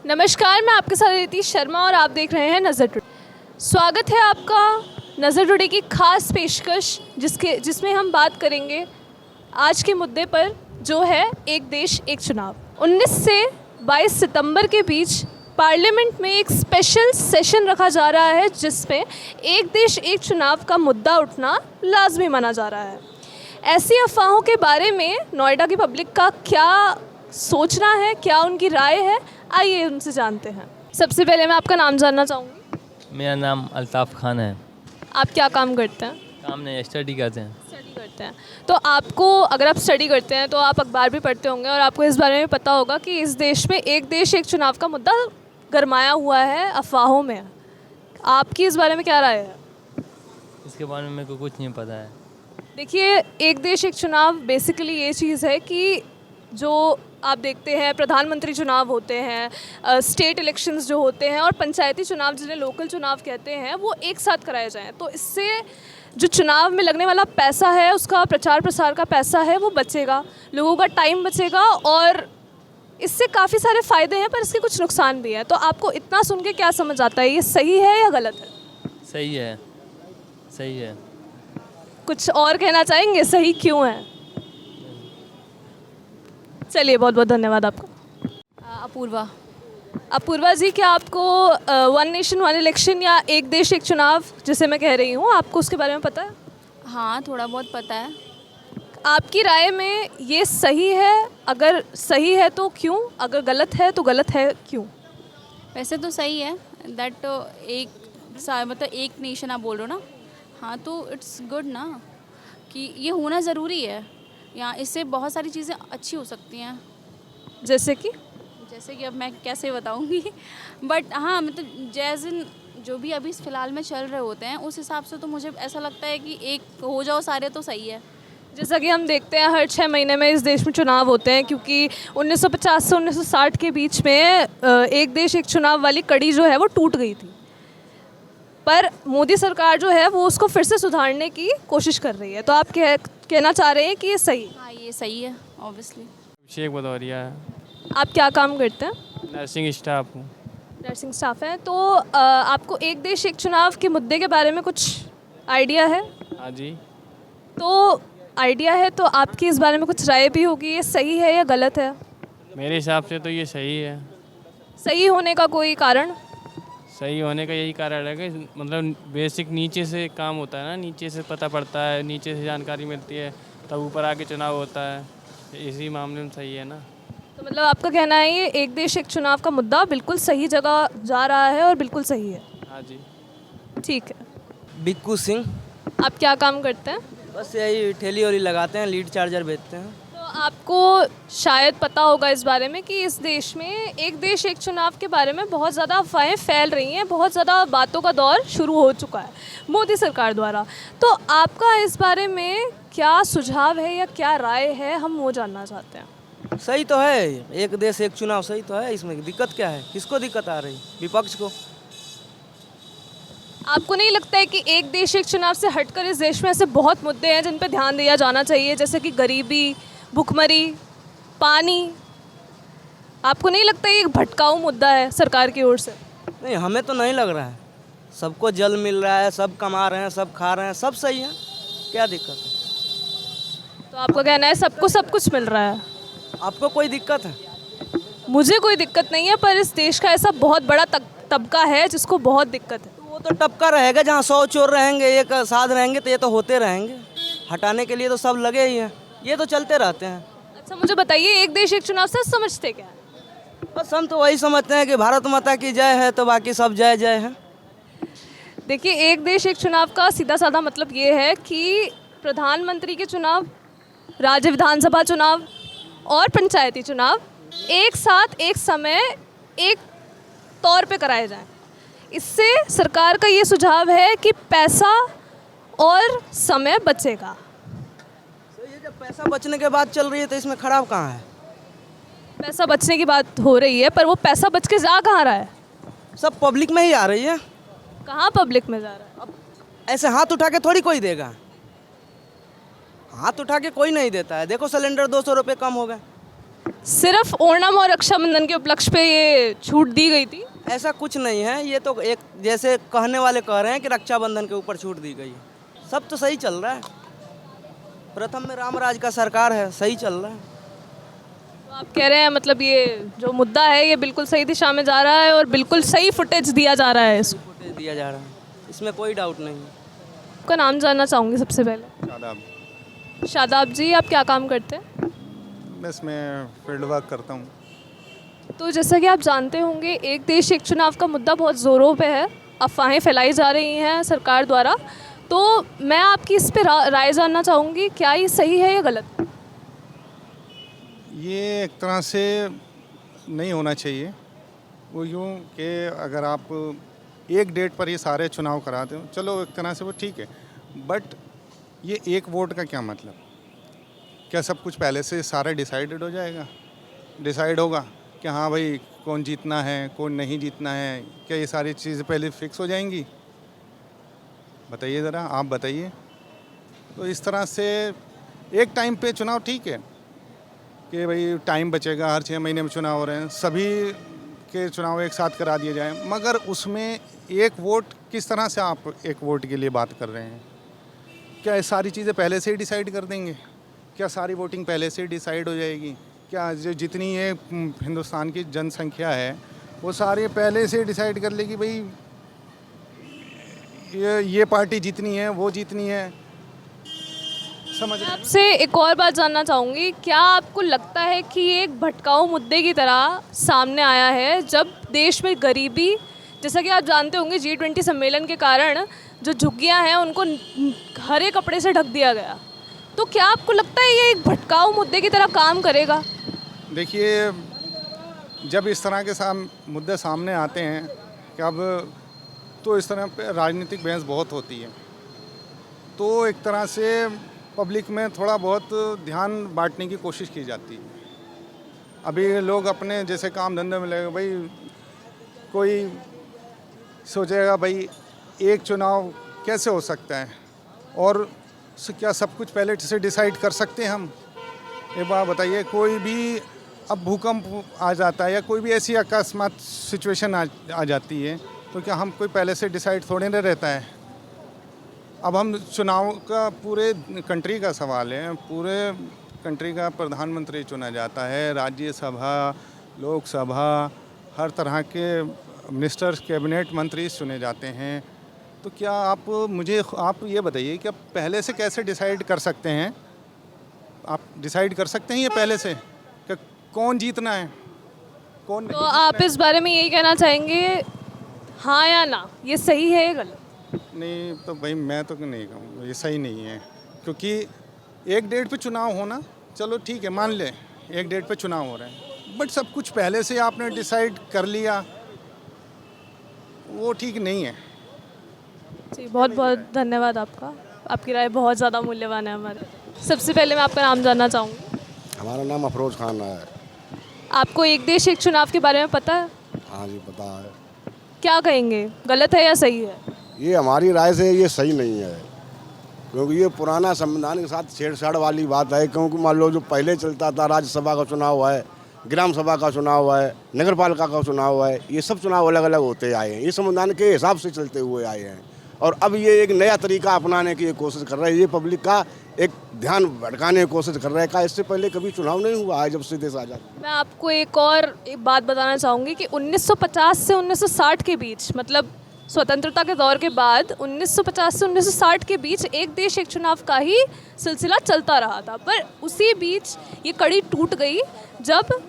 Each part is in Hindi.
नमस्कार, मैं आपके साथ अदिति शर्मा और आप देख रहे हैं नज़र टुडे। स्वागत है आपका नज़र टुडे की खास पेशकश जिसमें हम बात करेंगे आज के मुद्दे पर, जो है एक देश एक चुनाव। 19 से 22 सितंबर के बीच पार्लियामेंट में एक स्पेशल सेशन रखा जा रहा है जिसमें एक देश एक चुनाव का मुद्दा उठना लाजमी माना जा रहा है। ऐसी अफवाहों के बारे में नोएडा की पब्लिक का क्या सोचना है, क्या उनकी राय है, आइए उनसे जानते हैं। सबसे पहले मैं आपका नाम जानना चाहूँगी। मेरा नाम अल्ताफ़ खान है। आप क्या काम करते हैं? काम नहीं, स्टडी करते हैं। स्टडी करते हैं। तो आपको, अगर आप स्टडी करते हैं तो आप अखबार भी पढ़ते होंगे और आपको इस बारे में पता होगा कि इस देश में एक देश एक चुनाव का मुद्दा गरमाया हुआ है अफवाहों में। आपकी इस बारे में क्या राय है? इसके बारे में मेरे को कुछ नहीं पता है। देखिए, एक देश एक चुनाव बेसिकली ये चीज़ है कि जो आप देखते हैं प्रधानमंत्री चुनाव होते हैं, स्टेट इलेक्शंस जो होते हैं और पंचायती चुनाव जिन्हें लोकल चुनाव कहते हैं, वो एक साथ कराए जाएं। तो इससे जो चुनाव में लगने वाला पैसा है, उसका प्रचार प्रसार का पैसा है, वो बचेगा, लोगों का टाइम बचेगा और इससे काफ़ी सारे फ़ायदे हैं, पर इसके कुछ नुकसान भी हैं। तो आपको इतना सुन के क्या समझ आता है, ये सही है या गलत है? सही है, सही है। कुछ और कहना चाहेंगे, सही क्यों है? चलिए, बहुत बहुत धन्यवाद आपका। अपूर्वा जी, क्या आपको वन नेशन वन इलेक्शन या एक देश एक चुनाव जिसे मैं कह रही हूँ, आपको उसके बारे में पता है? हाँ, थोड़ा बहुत पता है। आपकी राय में ये सही है? अगर सही है तो क्यों? अगर गलत है तो गलत है क्यों? वैसे तो सही है दैट मतलब एक नेशन आप बोल रहे हो ना। हाँ, तो इट्स गुड ना कि ये होना ज़रूरी है। यहाँ इससे बहुत सारी चीज़ें अच्छी हो सकती हैं। जैसे कि अब मैं कैसे बताऊँगी बट हाँ, मतलब जैसे जो भी अभी फ़िलहाल में चल रहे होते हैं उस हिसाब से तो मुझे ऐसा लगता है कि एक हो जाओ सारे तो सही है। जैसा कि हम देखते हैं हर 6 महीने में इस देश में चुनाव होते हैं, क्योंकि 1950 से 1960 के बीच में एक देश एक चुनाव वाली कड़ी जो है वो टूट गई थी। पर मोदी सरकार जो है वो उसको फिर से सुधारने की कोशिश कर रही है। तो आप कहना चाह रहे हैं कि ये सही है? हाँ, ये सही है ऑब्वियसली। अभिषेक भदौरिया है। आप क्या काम करते हैं? नर्सिंग स्टाफ हूँ। नर्सिंग स्टाफ है। तो आपको एक देश एक चुनाव के मुद्दे के बारे में कुछ आइडिया है? हाँ जी। तो आइडिया है तो आपकी इस बारे में कुछ राय भी होगी, ये सही है या गलत है? मेरे हिसाब से तो ये सही है। सही होने का कोई कारण? सही होने का यही कारण है कि मतलब बेसिक नीचे से काम होता है ना, नीचे से पता पड़ता है, नीचे से जानकारी मिलती है, तब ऊपर आके चुनाव होता है। इसी मामले में सही है ना। तो मतलब आपका कहना है ये एक देश एक चुनाव का मुद्दा बिल्कुल सही जगह जा रहा है और बिल्कुल सही है? हाँ जी। ठीक है। बिक्कू सिंह। आप क्या काम करते हैं? बस यही ठेली वोली लगाते हैं, लीड चार्जर बेचते हैं। तो आपको शायद पता होगा इस बारे में कि इस देश में एक देश एक चुनाव के बारे में बहुत ज़्यादा अफवाहें फैल रही हैं, बहुत ज़्यादा बातों का दौर शुरू हो चुका है मोदी सरकार द्वारा। तो आपका इस बारे में क्या सुझाव है या क्या राय है, हम वो जानना चाहते हैं। सही तो है, एक देश एक चुनाव सही तो है। इसमें दिक्कत क्या है? किसको दिक्कत आ रही? विपक्ष को। आपको नहीं लगता है कि एक देश एक चुनाव से हटकर इस देश में ऐसे बहुत मुद्दे हैं जिन पर ध्यान दिया जाना चाहिए, जैसे कि गरीबी, भुखमरी, पानी? आपको नहीं लगता ये एक भटकाऊ मुद्दा है सरकार की ओर से? नहीं, हमें तो नहीं लग रहा है। सबको जल मिल रहा है, सब कमा रहे हैं, सब खा रहे हैं, सब सही है। क्या दिक्कत है? तो आपका कहना है सबको सब कुछ मिल रहा है? आपको कोई दिक्कत है? मुझे कोई दिक्कत नहीं है, पर इस देश का ऐसा बहुत बड़ा तबका है जिसको बहुत दिक्कत है। तो वो तो टपका रहेगा। जहाँ 100 चोर रहेंगे, एक साध रहेंगे, तो ये तो होते रहेंगे। हटाने के लिए तो सब लगे ही हैं, ये तो चलते रहते हैं। अच्छा, मुझे बताइए, एक देश एक चुनाव से समझते क्या है? बस हम तो वही समझते हैं कि भारत माता की जय है, तो बाकी सब जय जय है। देखिए, एक देश एक चुनाव का सीधा साधा मतलब ये है कि प्रधानमंत्री के चुनाव, राज्य विधानसभा चुनाव और पंचायती चुनाव एक साथ एक समय एक तौर पे कराए जाएं। इससे सरकार का ये सुझाव है कि पैसा और समय बचेगा। तो ये जब पैसा बचने के बाद चल रही है तो इसमें खराब कहाँ है? पैसा बचने की बात हो रही है, पर वो पैसा बच के जा कहाँ रहा है? सब पब्लिक में ही आ रही है। कहाँ पब्लिक में जा रहा है? अब ऐसे हाथ उठा के थोड़ी कोई देगा। हाथ उठा के कोई नहीं देता है। देखो, सिलेंडर 200 रुपये कम हो गए, सिर्फ ओणम और रक्षाबंधन के उपलक्ष्य पे ये छूट दी गई थी। ऐसा कुछ नहीं है, ये तो एक जैसे कहने वाले कह रहे हैं कि रक्षाबंधन के ऊपर छूट दी गई है। सब तो सही चल रहा है, प्रथम में रामराज का सरकार है, सही चल रहा है। तो आप कह रहे हैं मतलब ये जो मुद्दा है ये बिल्कुल सही दिशा में जा रहा है और बिल्कुल सही फुटेज दिया जा रहा है इसको। फुटेज दिया जा रहा है, इसमें कोई डाउट नहीं। आपका नाम जानना चाहूँगी सबसे पहले। शादाब। शादाब जी, आप क्या काम करते हैं? बस मैं फील्ड वर्क करता हूँ। तो जैसा कि आप जानते होंगे, एक देश एक चुनाव का मुद्दा बहुत ज़ोरों पे है, अफवाहें फैलाई जा रही हैं सरकार द्वारा। तो मैं आपकी इस पे राय जानना चाहूँगी, क्या ये सही है या गलत? ये एक तरह से नहीं होना चाहिए। वो यूँ कि अगर आप एक डेट पर ये सारे चुनाव कराते हो, चलो एक तरह से वो ठीक है, बट ये एक वोट का क्या मतलब? क्या सब कुछ पहले से सारा डिसाइडेड हो जाएगा? डिसाइड होगा कि हाँ भाई कौन जीतना है, कौन नहीं जीतना है? क्या ये सारी चीज़ें पहले फिक्स हो जाएंगी? बताइए ज़रा, आप बताइए। तो इस तरह से एक टाइम पे चुनाव ठीक है कि भाई टाइम बचेगा, हर 6 महीने में चुनाव हो रहे हैं, सभी के चुनाव एक साथ करा दिए जाएं, मगर उसमें एक वोट किस तरह से आप एक वोट के लिए बात कर रहे हैं? क्या ये सारी चीज़ें पहले से ही डिसाइड कर देंगे? क्या सारी वोटिंग पहले से ही डिसाइड हो जाएगी? क्या जो जितनी ये हिंदुस्तान की जनसंख्या है वो सारे पहले से डिसाइड कर लेगी भाई ये पार्टी जीतनी है, वो जीतनी है? समझ रहे हैं? आपसे एक और बात जानना चाहूँगी, क्या आपको लगता है कि ये एक भटकाऊ मुद्दे की तरह सामने आया है, जब देश में गरीबी, जैसा कि आप जानते होंगे G20 सम्मेलन के कारण जो झुग्गियाँ हैं उनको हरे कपड़े से ढक दिया गया, तो क्या आपको लगता है ये एक भटकाऊ मुद्दे की तरह काम करेगा? देखिए, जब इस तरह के मुद्दे सामने आते हैं कि अब तो इस तरह पे राजनीतिक बहस बहुत होती है, तो एक तरह से पब्लिक में थोड़ा बहुत ध्यान बांटने की कोशिश की जाती है। अभी लोग अपने जैसे काम धंधे में लगे, भाई कोई सोचेगा भाई एक चुनाव कैसे हो सकता है और क्या सब कुछ पहले से डिसाइड कर सकते हैं हम? ये बात बताइए, कोई भी अब भूकंप आ जाता है या कोई भी ऐसी अकस्मात सिचुएशन आ जाती है, तो क्या हम कोई पहले से डिसाइड थोड़े ना रहता है? अब हम चुनाव का पूरे कंट्री का सवाल है, पूरे कंट्री का प्रधानमंत्री चुना जाता है, राज्यसभा, लोकसभा, हर तरह के मिनिस्टर्स, कैबिनेट मंत्री चुने जाते हैं। तो क्या आप ये बताइए कि आप पहले से कैसे डिसाइड कर सकते हैं? आप डिसाइड कर सकते हैं ये पहले से कि कौन जीतना है, कौन तो आप इस बारे में यही कहना चाहेंगे, हाँ या ना, ये सही है या गलत? नहीं, तो भाई मैं तो नहीं कहूँगा ये सही नहीं है, क्योंकि एक डेट पे चुनाव होना, चलो ठीक है, मान ले एक डेट पे चुनाव हो रहे हैं, बट सब कुछ पहले से आपने डिसाइड कर लिया, वो ठीक नहीं है। जी, बहुत बहुत धन्यवाद आपका, आपकी राय बहुत ज़्यादा मूल्यवान है हमारे। सबसे पहले मैं आपका नाम जानना चाहूँगी। हमारा नाम अफरोज़ खान है। आपको एक देश एक चुनाव के बारे में पता है? हाँ जी, पता है। क्या कहेंगे, गलत है या सही है? ये हमारी राय से ये सही नहीं है, क्योंकि ये पुराना संविधान के साथ छेड़छाड़ वाली बात है। क्योंकि मान लो जो पहले चलता था, राज्यसभा का चुनाव है, ग्राम सभा का चुनाव है, नगर पालिका का चुनाव है, ये सब चुनाव अलग अलग होते आए हैं, ये संविधान के हिसाब से चलते हुए आए हैं। और अब ये एक नया तरीका अपनाने की कोशिश कर रहे हैं, ये पब्लिक का एक ध्यान भटकाने की कोशिश कर रहे हैं। का इससे पहले कभी चुनाव नहीं हुआ है जब से देश आज़ाद। मैं आपको एक बात बताना चाहूँगी कि 1950 से 1960 के बीच, मतलब स्वतंत्रता के दौर के बाद 1950 से 1960 के बीच एक देश एक चुनाव का ही सिलसिला चलता रहा था, पर उसी बीच ये कड़ी टूट गई जब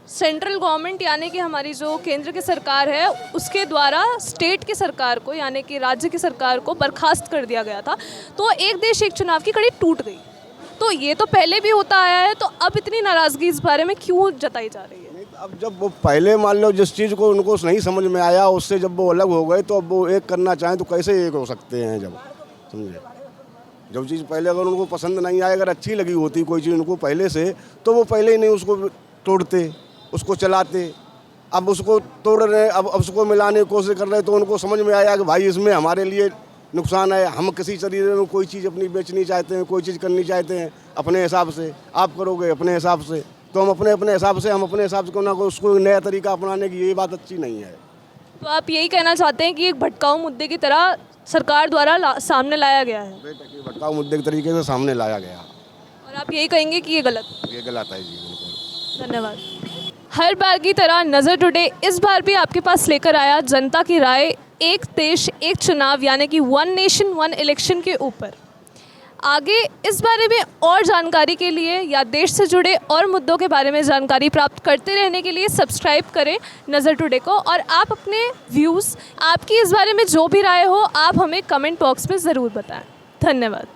सेंट्रल गवर्नमेंट यानी कि हमारी जो केंद्र की सरकार है उसके द्वारा स्टेट की सरकार को यानी कि राज्य की सरकार को बर्खास्त कर दिया गया था। तो एक देश एक चुनाव की कड़ी टूट गई। तो ये तो पहले भी होता आया है, तो अब इतनी नाराज़गी इस बारे में क्यों जताई जा रही है? अब जब वो पहले मान लो जिस चीज़ को उनको नहीं समझ में आया, उससे जब वो अलग हो गए, तो अब वो एक करना चाहें तो कैसे एक हो सकते हैं? जब समझे, जब चीज़ पहले अगर उनको पसंद नहीं आए, अगर अच्छी लगी होती कोई चीज़ उनको पहले से, तो वो पहले ही नहीं उसको तोड़ते, उसको चलाते। अब उसको तोड़ रहे, अब उसको मिलाने की कोशिश कर रहे, तो उनको समझ में आया कि भाई इसमें हमारे लिए नुकसान है, हम किसी शरीर में कोई चीज़ अपनी बेचनी चाहते हैं, कोई चीज़ करनी चाहते हैं अपने हिसाब से, आप करोगे अपने हिसाब से, तो हम अपने अपने हिसाब से को ना कोई उसको नया तरीका अपनाने की ये बात अच्छी नहीं है। तो आप यही कहना चाहते हैं कि एक भटकाऊ मुद्दे की तरह सरकार द्वारा सामने लाया गया है, बेटा कि भटकाऊ मुद्दे के तरीके से सामने लाया गया, और आप यही कहेंगे कि ये गलत है। ये गलत है जी, बिल्कुल। धन्यवाद। हर बार की तरह नज़र टुडे इस बार भी आपके पास लेकर आया जनता की राय, एक देश एक चुनाव यानी कि वन नेशन वन इलेक्शन के ऊपर। आगे इस बारे में और जानकारी के लिए या देश से जुड़े और मुद्दों के बारे में जानकारी प्राप्त करते रहने के लिए सब्सक्राइब करें नज़र टुडे को, और आप अपने व्यूज़, आपकी इस बारे में जो भी राय हो, आप हमें कमेंट बॉक्स में ज़रूर बताएं। धन्यवाद।